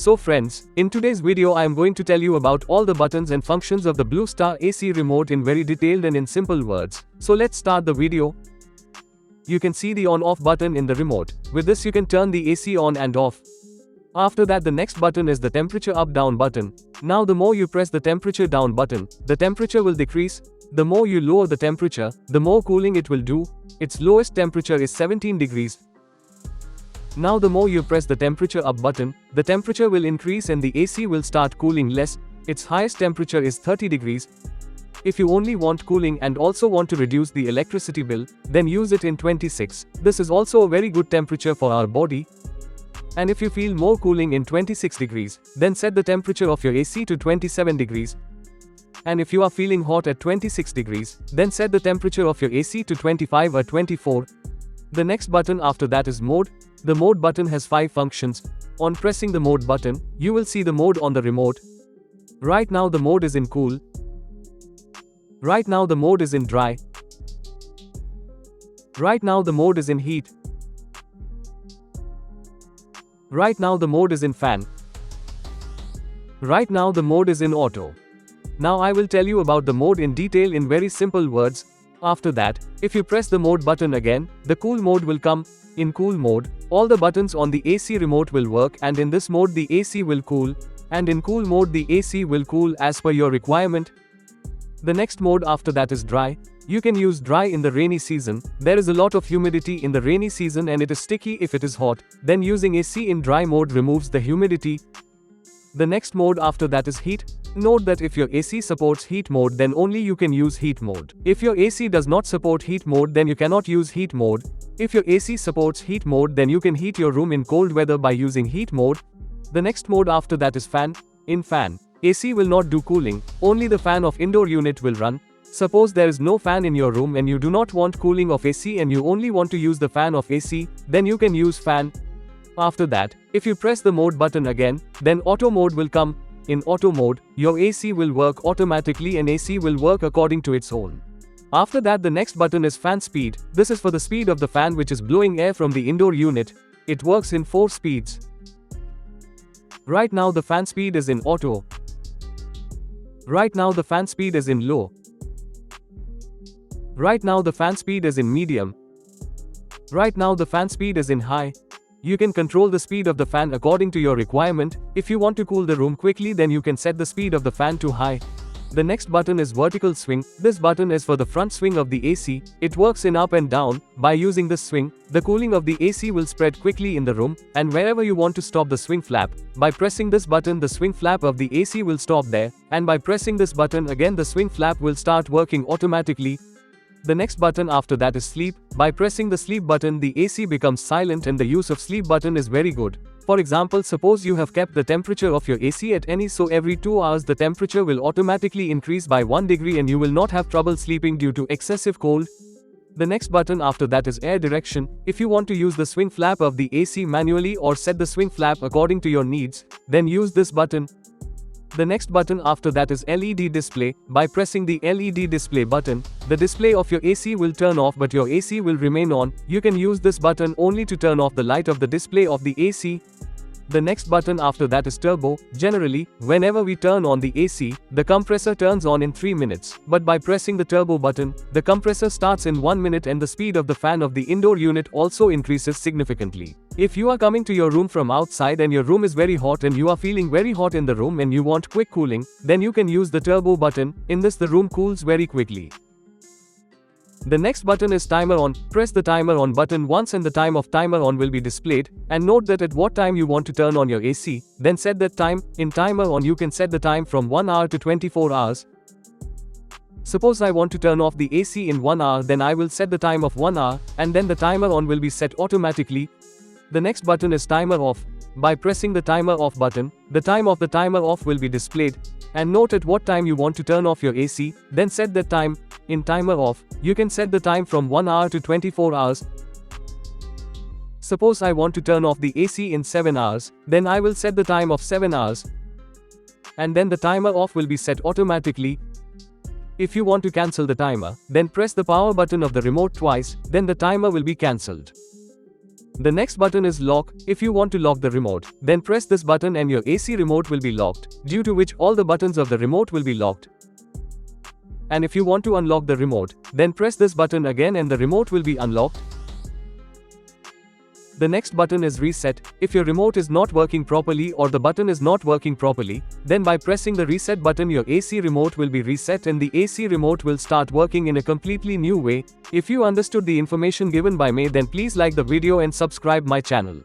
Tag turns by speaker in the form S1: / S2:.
S1: So friends, in today's video I am going to tell you about all the buttons and functions of the Blue Star AC remote in very detailed and in simple words. So let's start the video. You can see the on-off button in the remote. With this you can turn the AC on and off. After that the next button is the temperature up-down button. Now the more you press the temperature down button, the temperature will decrease. The more you lower the temperature, the more cooling it will do. Its lowest temperature is 17 degrees. Now the more you press the temperature up button, the temperature will increase and the AC will start cooling less. Its highest temperature is 30 degrees. If you only want cooling and also want to reduce the electricity bill, then use it in 26. This is also a very good temperature for our body. And if you feel more cooling in 26 degrees, then set the temperature of your AC to 27 degrees. And if you are feeling hot at 26 degrees, then set the temperature of your AC to 25 or 24. The next button after that is mode. The mode button has 5 functions. On pressing the mode button, you will see the mode on the remote. Right now the mode is in cool. Right now the mode is in dry. Right now the mode is in heat. Right now the mode is in fan. Right now the mode is in auto. Now I will tell you about the mode in detail in very simple words. After that, if you press the mode button again, the cool mode will come. In cool mode, all the buttons on the AC remote will work, and in this mode the AC will cool, and in cool mode the AC will cool as per your requirement. The next mode after that is dry. You can use dry in the rainy season. There is a lot of humidity in the rainy season and it is sticky if it is hot. Then using AC in dry mode removes the humidity. The next mode after that is heat. Note that if your AC supports heat mode, then only you can use heat mode. If your AC does not support heat mode, then you cannot use heat mode. If your AC supports heat mode, then you can heat your room in cold weather by using heat mode. The next mode after that is fan. In fan, AC will not do cooling, only the fan of indoor unit will run. Suppose there is no fan in your room and you do not want cooling of AC and you only want to use the fan of AC, then you can use fan. After that, if you press the mode button again, then auto mode will come. In auto mode, your AC will work automatically and AC will work according to its own. After that the next button is fan speed. This is for the speed of the fan which is blowing air from the indoor unit. It works in 4 speeds. Right now the fan speed is in auto. Right now the fan speed is in low. Right now the fan speed is in medium. Right now the fan speed is in high. You can control the speed of the fan according to your requirement. If you want to cool the room quickly, then you can set the speed of the fan to high. The next button is vertical swing. This button is for the front swing of the AC. It works in up and down. By using this swing, the cooling of the AC will spread quickly in the room, and wherever you want to stop the swing flap, by pressing this button the swing flap of the AC will stop there, and by pressing this button again the swing flap will start working automatically. The next button after that is sleep. By pressing the sleep button the AC becomes silent and the use of sleep button is very good. For example, suppose you have kept the temperature of your AC at any, so every 2 hours the temperature will automatically increase by 1 degree and you will not have trouble sleeping due to excessive cold. The next button after that is air direction. If you want to use the swing flap of the AC manually or set the swing flap according to your needs, then use this button. The next button after that is LED display. By pressing the LED display button, the display of your AC will turn off but your AC will remain on. You can use this button only to turn off the light of the display of the AC. The next button after that is turbo. Generally, whenever we turn on the AC, the compressor turns on in 3 minutes. But by pressing the turbo button, the compressor starts in 1 minute and the speed of the fan of the indoor unit also increases significantly. If you are coming to your room from outside and your room is very hot and you are feeling very hot in the room and you want quick cooling, then you can use the turbo button. In this the room cools very quickly. The next button is timer on. Press the timer on button once and the time of timer on will be displayed, and note that at what time you want to turn on your AC, then set that time. In timer on you can set the time from 1 hour to 24 hours. Suppose I want to turn off the AC in 1 hour, then I will set the time of 1 hour, and then the timer on will be set automatically. The next button is timer off. By pressing the timer off button, the time of the timer off will be displayed, and note at what time you want to turn off your AC, then set that time. In timer off, you can set the time from 1 hour to 24 hours. Suppose I want to turn off the AC in 7 hours, then I will set the time of 7 hours. And then the timer off will be set automatically. If you want to cancel the timer, then press the power button of the remote twice, then the timer will be cancelled. The next button is lock. If you want to lock the remote, then press this button and your AC remote will be locked, due to which all the buttons of the remote will be locked. And if you want to unlock the remote, then press this button again and the remote will be unlocked. The next button is reset. If your remote is not working properly or the button is not working properly, then by pressing the reset button your AC remote will be reset and the AC remote will start working in a completely new way. If you understood the information given by me, then please like the video and subscribe my channel.